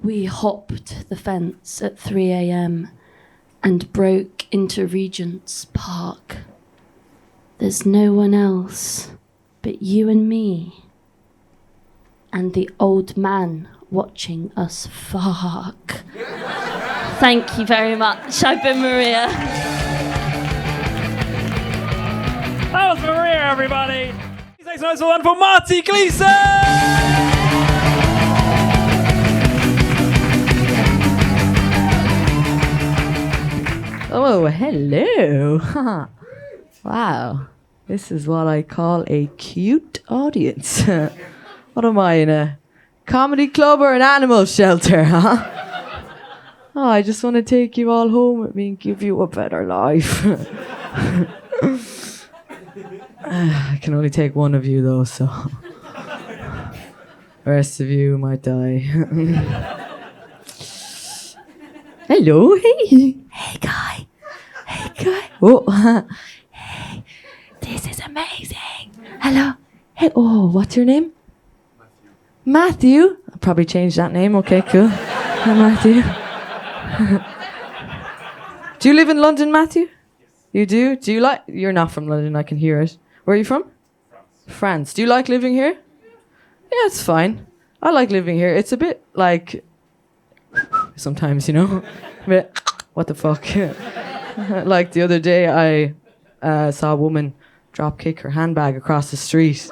We hopped the fence at 3 a.m. and broke into Regent's Park. There's no one else but you and me and the old man watching us fuck. Thank you very much. I've been Maria. That was Maria, everybody. Please make some noise for one for Marty Gleeson. Oh, hello. Wow. This is what I call a cute audience. What am I, in a comedy club or an animal shelter, huh? Oh, I just want to take you all home with me and give you a better life. I can only take one of you, though, so... The rest of you might die. Hello, hey. Hey, guy. Hey, guy. Oh, hey. This is amazing. Hello. Hey, oh, what's your name? Matthew. I'll probably change that name. Okay, cool. Hi, Matthew. Do you live in London, Matthew? Yes. You do? Do you like... You're not from London, I can hear it. Where are you from? France. Do you like living here? Yeah, it's fine. I like living here. It's a bit like... Sometimes, you know? A bit... What the fuck? Like the other day, I saw a woman drop kick her handbag across the street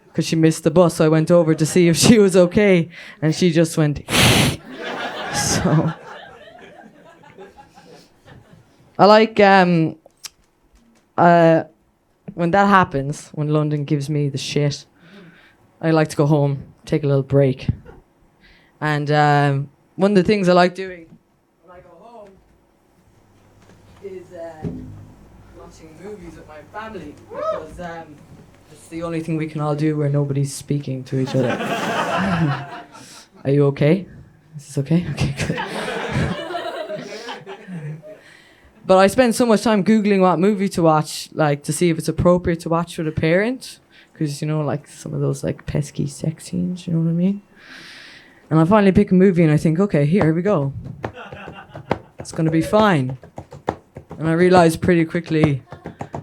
because she missed the bus. So I went over to see if she was okay, and she just went... So... I like... when that happens, when London gives me the shit, I like to go home, take a little break. And one of the things I like doing when I go home is watching movies with my family, because it's the only thing we can all do where nobody's speaking to each other. Are you okay? Is this okay? Okay, good. But I spend so much time Googling what movie to watch, like to see if it's appropriate to watch with a parent. Because, you know, like some of those like pesky sex scenes, you know what I mean? And I finally pick a movie and I think, okay, here we go. It's going to be fine. And I realize pretty quickly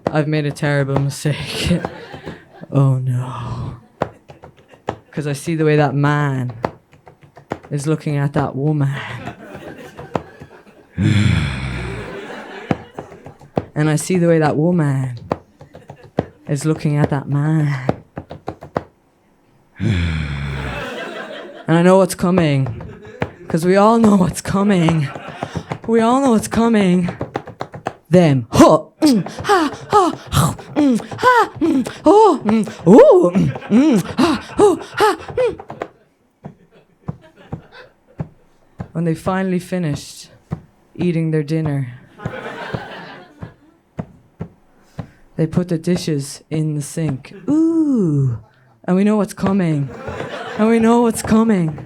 I've made a terrible mistake. Oh no. Because I see the way that man is looking at that woman. And I see the way that woman is looking at that man. And I know what's coming. Because we all know what's coming. We all know what's coming. Them. Huh. Ha. Ha. Ha. Oh. Oh. Ha. Oh. Ha. When they finally finished eating their dinner, they put the dishes in the sink. Ooh. And we know what's coming. And we know what's coming.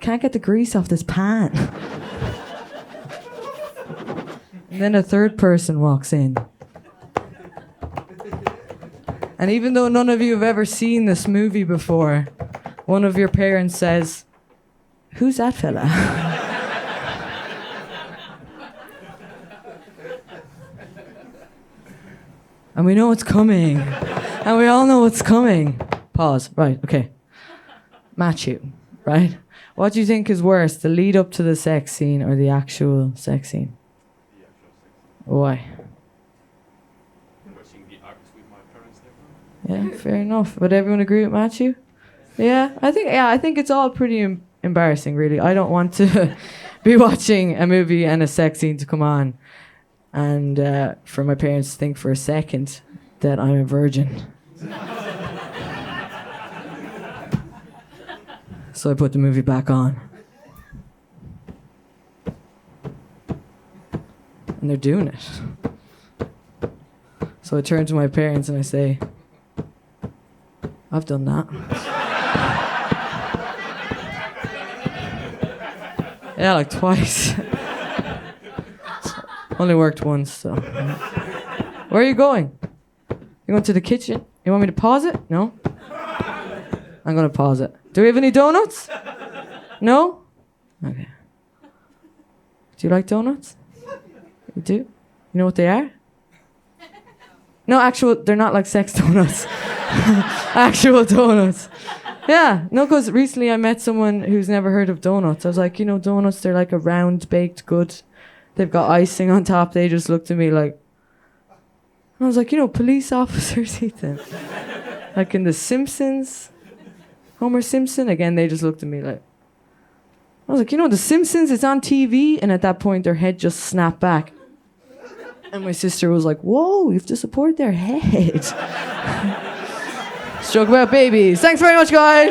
can't get the grease off this pan. And then a third person walks in. And even though none of you have ever seen this movie before, one of your parents says, "Who's that fella?" And we know what's coming. And we all know what's coming. Pause. Right, okay. Matthew, right? What do you think is worse, the lead up to the sex scene or the actual sex scene? Why? Yeah, fair enough. Would everyone agree with Matthew? Yeah, I think it's all pretty embarrassing, really. I don't want to be watching a movie and a sex scene to come on, and for my parents to think for a second that I'm a virgin. So I put the movie back on. And they're doing it. So I turn to my parents and I say, "I've done that." Yeah, like twice. Only worked once, so. Where are you going? You going to the kitchen? You want me to pause it? No? I'm gonna pause it. Do we have any donuts? No? Okay. Do you like donuts? You do? You know what they are? No, they're not like sex donuts. Actual donuts. Yeah, no, because recently I met someone who's never heard of donuts. I was like, donuts, they're like a round baked good. They've got icing on top. They just looked at me like, I was like, police officers eat them. Like in The Simpsons, Homer Simpson, again, they just looked at me like, I was like, The Simpsons, it's on TV. And at that point, their head just snapped back. And my sister was like, whoa, you have to support their head. Let's joke about babies. Thanks very much, guys.